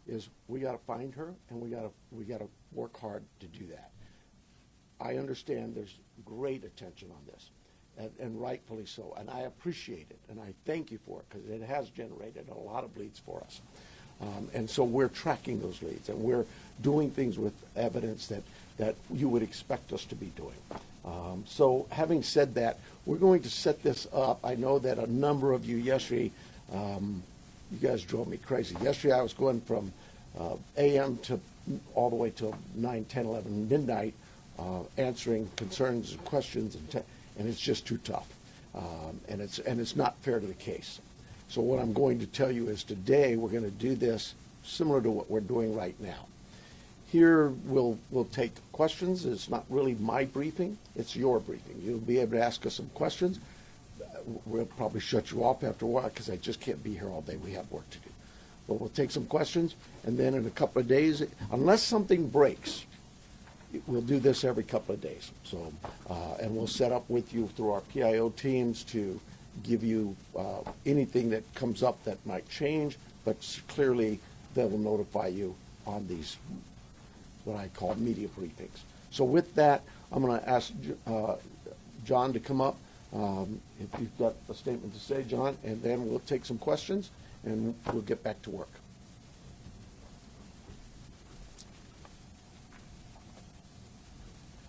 is we got to find her, and we got to work hard to do that. I understand there's great attention on this, and rightfully so, and I appreciate it, and I thank you for it, because it has generated a lot of leads for us. And so we're tracking those leads, and we're doing things with evidence that you would expect us to be doing. So having said that, we're going to set this up. I know that a number of you yesterday, you guys drove me crazy. Yesterday I was going from a.m. to all the way till 9, 10, 11, midnight, answering concerns and questions, and it's just too tough. And it's not fair to the case. So what I'm going to tell you is today we're going to do this similar to what we're doing right now. Here we'll take questions. It's not really my briefing, it's your briefing. You'll be able to ask us some questions. We'll probably shut you off after a while because I just can't be here all day. We have work to do. But we'll take some questions, and then in a couple of days, unless something breaks, we'll do this every couple of days. So, and we'll set up with you through our PIO teams to give you anything that comes up that might change, but clearly they will notify you on these, what I call media briefings. So with that, I'm going to ask John to come up. If you've got a statement to say, John, and then we'll take some questions and we'll get back to work.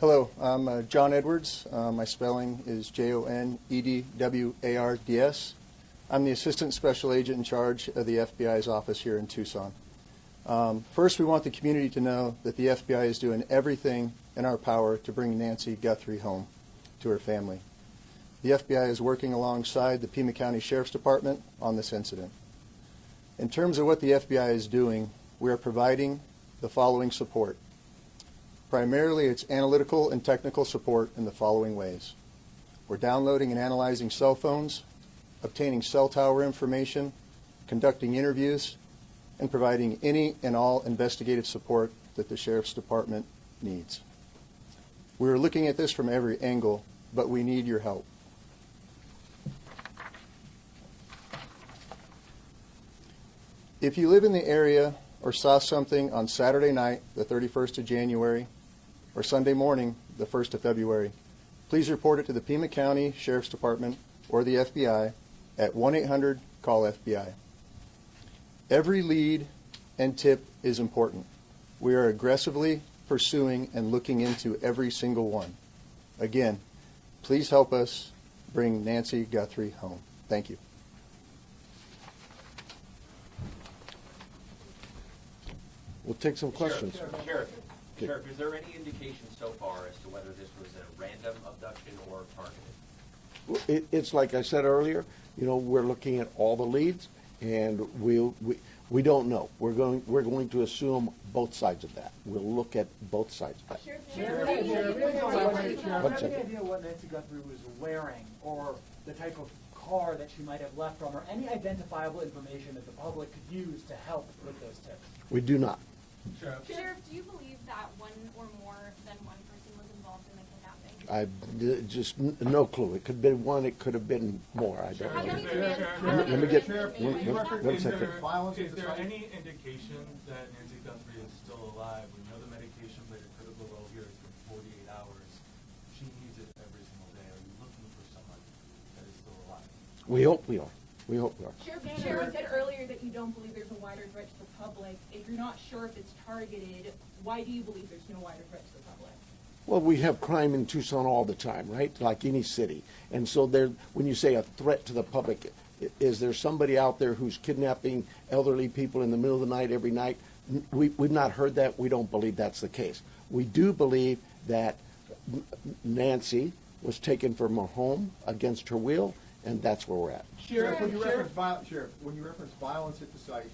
Hello, I'm John Edwards. My spelling is Jonedwards. I'm the Assistant Special Agent in charge of the FBI's office here in Tucson. First, we want the community to know that the FBI is doing everything in our power to bring Nancy Guthrie home to her family. The FBI is working alongside the Pima County Sheriff's Department on this incident. In terms of what the FBI is doing, we are providing the following support. Primarily, it's analytical and technical support in the following ways. We're downloading and analyzing cell phones, obtaining cell tower information, conducting interviews, and providing any and all investigative support that the Sheriff's Department needs. We're looking at this from every angle, but we need your help. If you live in the area or saw something on Saturday night, the 31st of January, or Sunday morning, the 1st of February, please report it to the Pima County Sheriff's Department or the FBI at 1-800-CALL-FBI. Every lead and tip is important. We are aggressively pursuing and looking into every single one. Again, please help us bring Nancy Guthrie home. Thank you. We'll take some questions. Sheriff, is there any indication so far as to whether this was a random abduction or targeted? It's like I said earlier, we're looking at all the leads, and we don't know. We're going to assume both sides of that. We'll look at both sides of that. Sheriff, any idea what Nancy Guthrie was wearing, or the type of car that she might have left from, or any identifiable information that the public could use to help with those tips? We do not. Sheriff, do you believe that one or more than one person was involved in the kidnapping? I just no clue. It could have been one. It could have been more. I don't know. Let me get one second. Is there any indication that Nancy Guthrie is still alive? We know the medication played a critical role here. It's been 48 hours. She needs it every single day. Are you looking for someone that is still alive? We hope we are. We hope we are. Sheriff said earlier that you don't believe there's a wider threat to the public. If you're not sure if it's targeted, why do you believe there's no wider threat to the public? Well, we have crime in Tucson all the time, right? Like any city. And so when you say a threat to the public, is there somebody out there who's kidnapping elderly people in the middle of the night every night? We've not heard that. We don't believe that's the case. We do believe that Nancy was taken from her home against her will, and that's where we're at. Sheriff, when you reference violence at the site,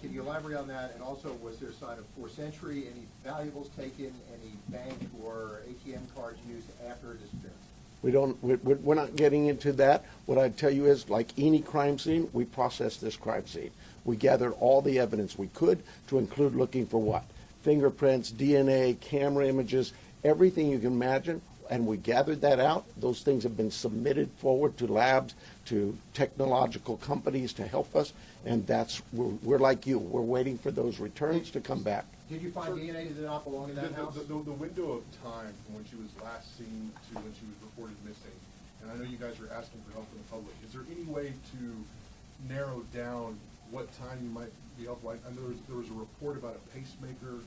can you elaborate on that? And also, was there a sign of forced entry, any valuables taken, any bank or ATM cards used after her disappearance? We're not getting into that. What I'd tell you is, like any crime scene, we processed this crime scene. We gathered all the evidence we could, to include looking for what? Fingerprints, DNA, camera images, everything you can imagine. and we gathered that out. Those things have been submitted forward to labs, to technological companies to help us, and we're like you. We're waiting for those returns to come back. Did you find DNA that did not belong in that house? The window of time from when she was last seen to when she was reported missing, and I know you guys are asking for help from the public, is there any way to narrow down what time you might be helpful? I know there was a report about a pacemaker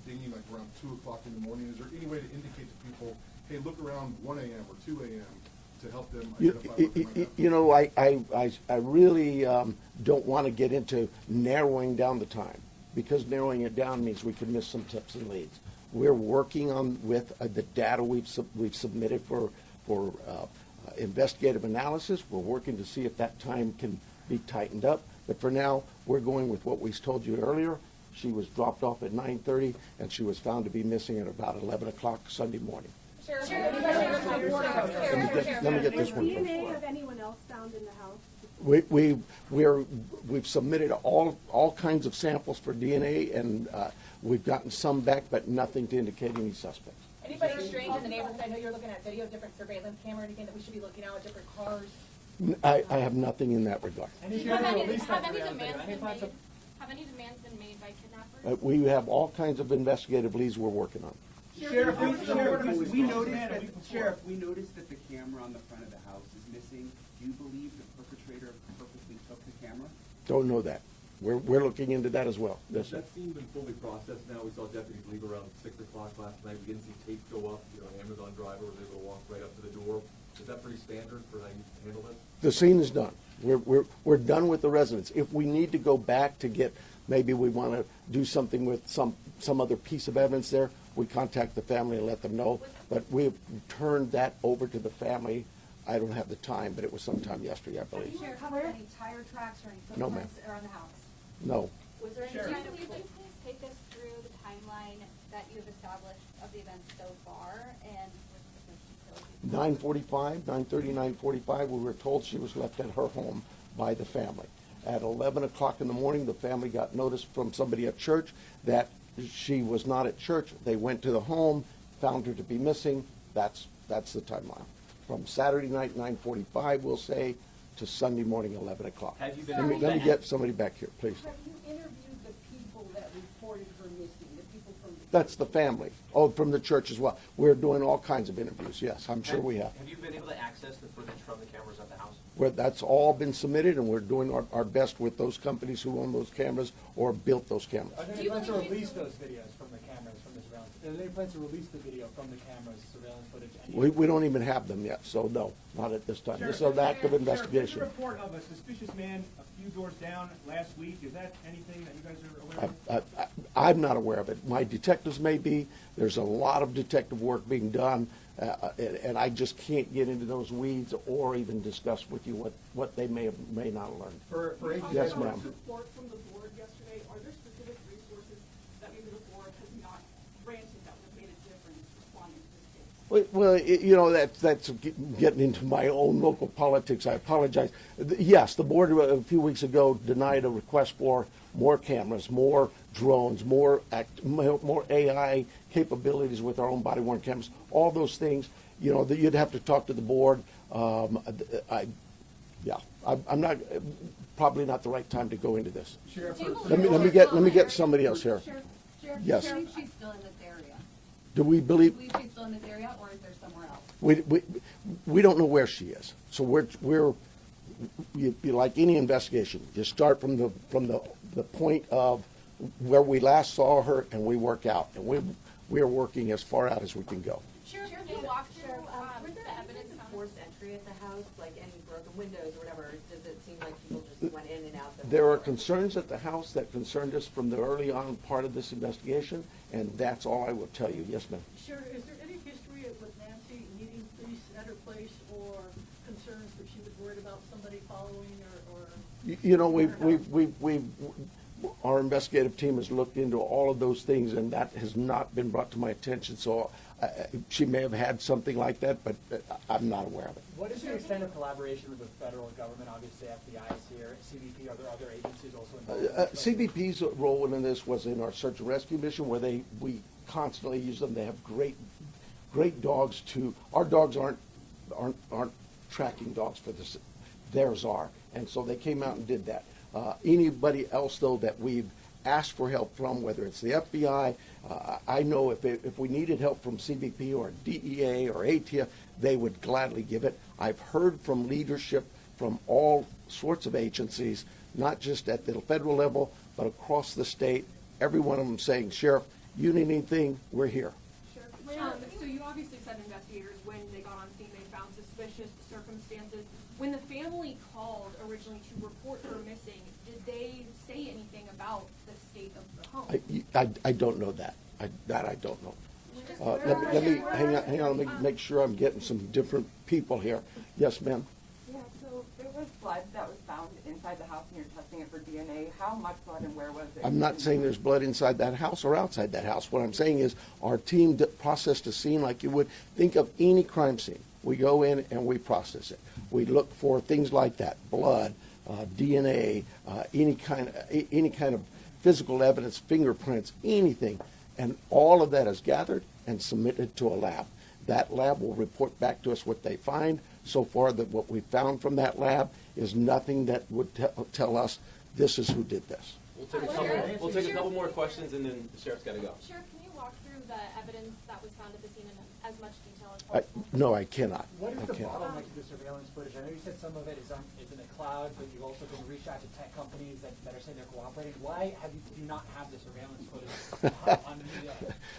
dinging like around 2 o'clock in the morning. Is there any way to indicate to people, hey, look around 1 a.m. or 2 a.m. to help them identify what they might have? You know, I really don't want to get into narrowing down the time, because narrowing it down means we could miss some tips and leads. We're working on with the data we've submitted for investigative analysis. We're working to see if that time can be tightened up. But for now, we're going with what we told you earlier. She was dropped off at 9:30, and she was found to be missing at about 11 o'clock Sunday morning. Sheriff, Let me get this one. Was DNA of anyone else found in the house? We've submitted all kinds of samples for DNA, and we've gotten some back, but nothing to indicate any suspects. Anybody strange in the neighborhood? I know you're looking at video, different surveillance camera, anything that we should be looking at, different cars. I have nothing in that regard. Have any demands been made by kidnappers? We have all kinds of investigative leads we're working on. Sheriff, we noticed that the camera on the front of the house is missing. Do you believe the perpetrator purposely took the camera? Don't know that. We're looking into that as well. Yes, sir. That scene been fully processed now. We saw deputies leave around 6 o'clock last night. We didn't see tape go up. An Amazon driver was able to walk right up to the door. Is that pretty standard for how you handle this? The scene is done. We're done with the residents. If we need to go back to get, maybe we want to do something with some other piece of evidence there, we contact the family and let them know. But we've turned that over to the family. I don't have the time, but it was sometime yesterday, I believe. Sheriff, were there any tire tracks or any No, ma'am. footprints around the house? No. Was there any Sure. kind of, please take us through the timeline that you've established of the events so far and with the details? 9:45, 9:30, 9:45, we were told she was left at her home by the family. At 11 o'clock in the morning, the family got notice from somebody at church that she was not at church. They went to the home, found her to be missing. That's the timeline. From Saturday night, 9:45, we'll say, to Sunday morning, 11 o'clock. Have you been Let me get somebody back here, please. Have you interviewed the people that reported her missing, the people from the... That's the family. Oh, from the church as well. We're doing all kinds of interviews, yes, I'm sure we have. Have you been able to access the footage from the cameras at the house? That's all been submitted, and we're doing our best with those companies who own those cameras or built those cameras. Are there any plans to release those videos from the cameras, from the surveillance? Are there any plans to release the video from the cameras, surveillance footage? We don't even have them yet, so no, not at this time. This is an active investigation. There's a report of a suspicious man a few doors down last week. Is that anything that you guys are aware of? I'm not aware of it. My detectives may be. There's a lot of detective work being done, and I just can't get into those weeds or even discuss with you what they may not have learned. Yes, ma'am. Report from the board yesterday, are there specific resources that maybe the board has not granted that would have made a difference responding to this case? Well, that's getting into my own local politics. I apologize. Yes, the board a few weeks ago denied a request for more cameras, more drones, more AI capabilities with our own body-worn cameras. All those things, you'd have to talk to the board. I'm not probably not the right time to go into this. Let me get somebody else here. Sheriff, Yes. do you believe she's still in this area? Do we believe? Do you believe she's still in this area, or is there somewhere else? We don't know where she is. So we're like any investigation. You start from the point of where we last saw her, and we work out, and we're working as far out as we can go. Sheriff, can you walk through Were there the evidence any found? forced entry at the house, like any broken windows or whatever? Does it seem like people just went in and out? There are concerns at the house that concerned us from the early on part of this investigation, and that's all I will tell you. Yes, ma'am. Sheriff, is there any history with Nancy needing police at her place, or concerns that she was worried about somebody following or? Our investigative team has looked into all of those things, and that has not been brought to my attention. So she may have had something like that, but I'm not aware of it. What is the extent of collaboration with the federal government? Obviously, FBI is here, CBP, are there other agencies also involved? CBP's role in this was in our search and rescue mission, where we constantly use them. They have great great dogs to, our dogs aren't tracking dogs for this, theirs are. And so they came out and did that. Anybody else, though, that we've asked for help from, whether it's the FBI, I know if we needed help from CBP or DEA or ATF, they would gladly give it. I've heard from leadership from all sorts of agencies, not just at the federal level, but across the state, every one of them saying, Sheriff, you need anything, we're here. Sure. So you obviously said investigators, when they got on scene, they found suspicious circumstances. When the family called originally to report her missing, did they say anything about the state of the home? I don't know that. I don't know. Let me hang on. Let me make sure I'm getting some different people here. Yes, ma'am. Yeah. So there was blood that was found inside the house, and you're testing it for DNA. How much blood and where was it? I'm not saying there's blood inside that house or outside that house. What I'm saying is our team processed a scene like you would think of any crime scene. We go in and we process it. We look for things like that: blood, DNA, any kind of physical evidence, fingerprints, anything. And all of that is gathered and submitted to a lab. That lab will report back to us what they find. So far, that what we found from that lab is nothing that would tell us this is who did this. We'll take a couple more questions, and then the sheriff's got to go. Sheriff, can you walk through the evidence that was found at the scene in as much detail as possible? No, I cannot. What is I the cannot. bottleneck to the surveillance footage? I know you said some of it is in the cloud, but you've also been reached out to tech companies that are saying they're cooperating. Why do you not have the surveillance footage on the media?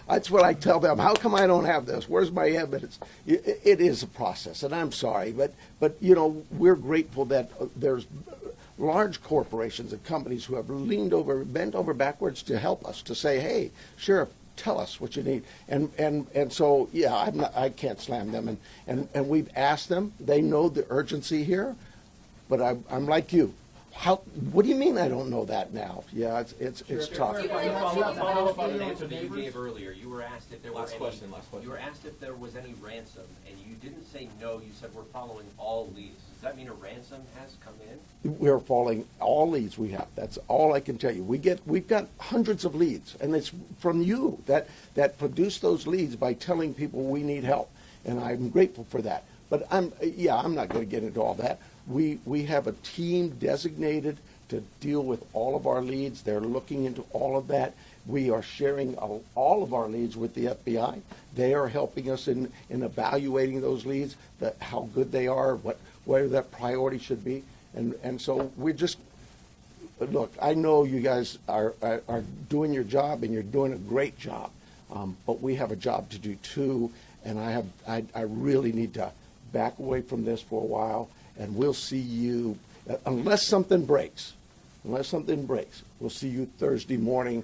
That's what I tell them. How come I don't have this? Where's my evidence? It is a process, and I'm sorry, but you know, we're grateful that there's large corporations and companies who have bent over backwards to help us, to say, hey, Sheriff, tell us what you need. And so, yeah, I can't slam them. And we've asked them. They know the urgency here, but I'm like you. What do you mean I don't know that now? Yeah, it's tough. Follow up on an answer that you gave earlier. You were asked if there were Last question. You were asked if there was any ransom, and you didn't say no. You said we're following all leads. Does that mean a ransom has come in? We're following all leads we have. That's all I can tell you. We've got hundreds of leads, and it's from you that produce those leads by telling people we need help, and I'm grateful for that. But I'm not going to get into all that. We have a team designated to deal with all of our leads. They're looking into all of that. We are sharing all of our leads with the FBI. They are helping us in evaluating those leads, how good they are, where that priority should be. And so we're just, look, I know you guys are doing your job, and you're doing a great job. But we have a job to do too, and I really need to back away from this for a while. And we'll see you, unless something breaks, we'll see you Thursday morning.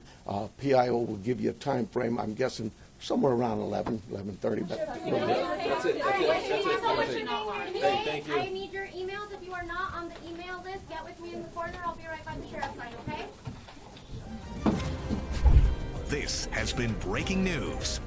PIO will give you a time frame, I'm guessing somewhere around 11:30. But That's it. Hey, thank you. I need your emails. If you are not on the email list, get with me in the corner. I'll be right by the sheriff's side, okay? This has been breaking news.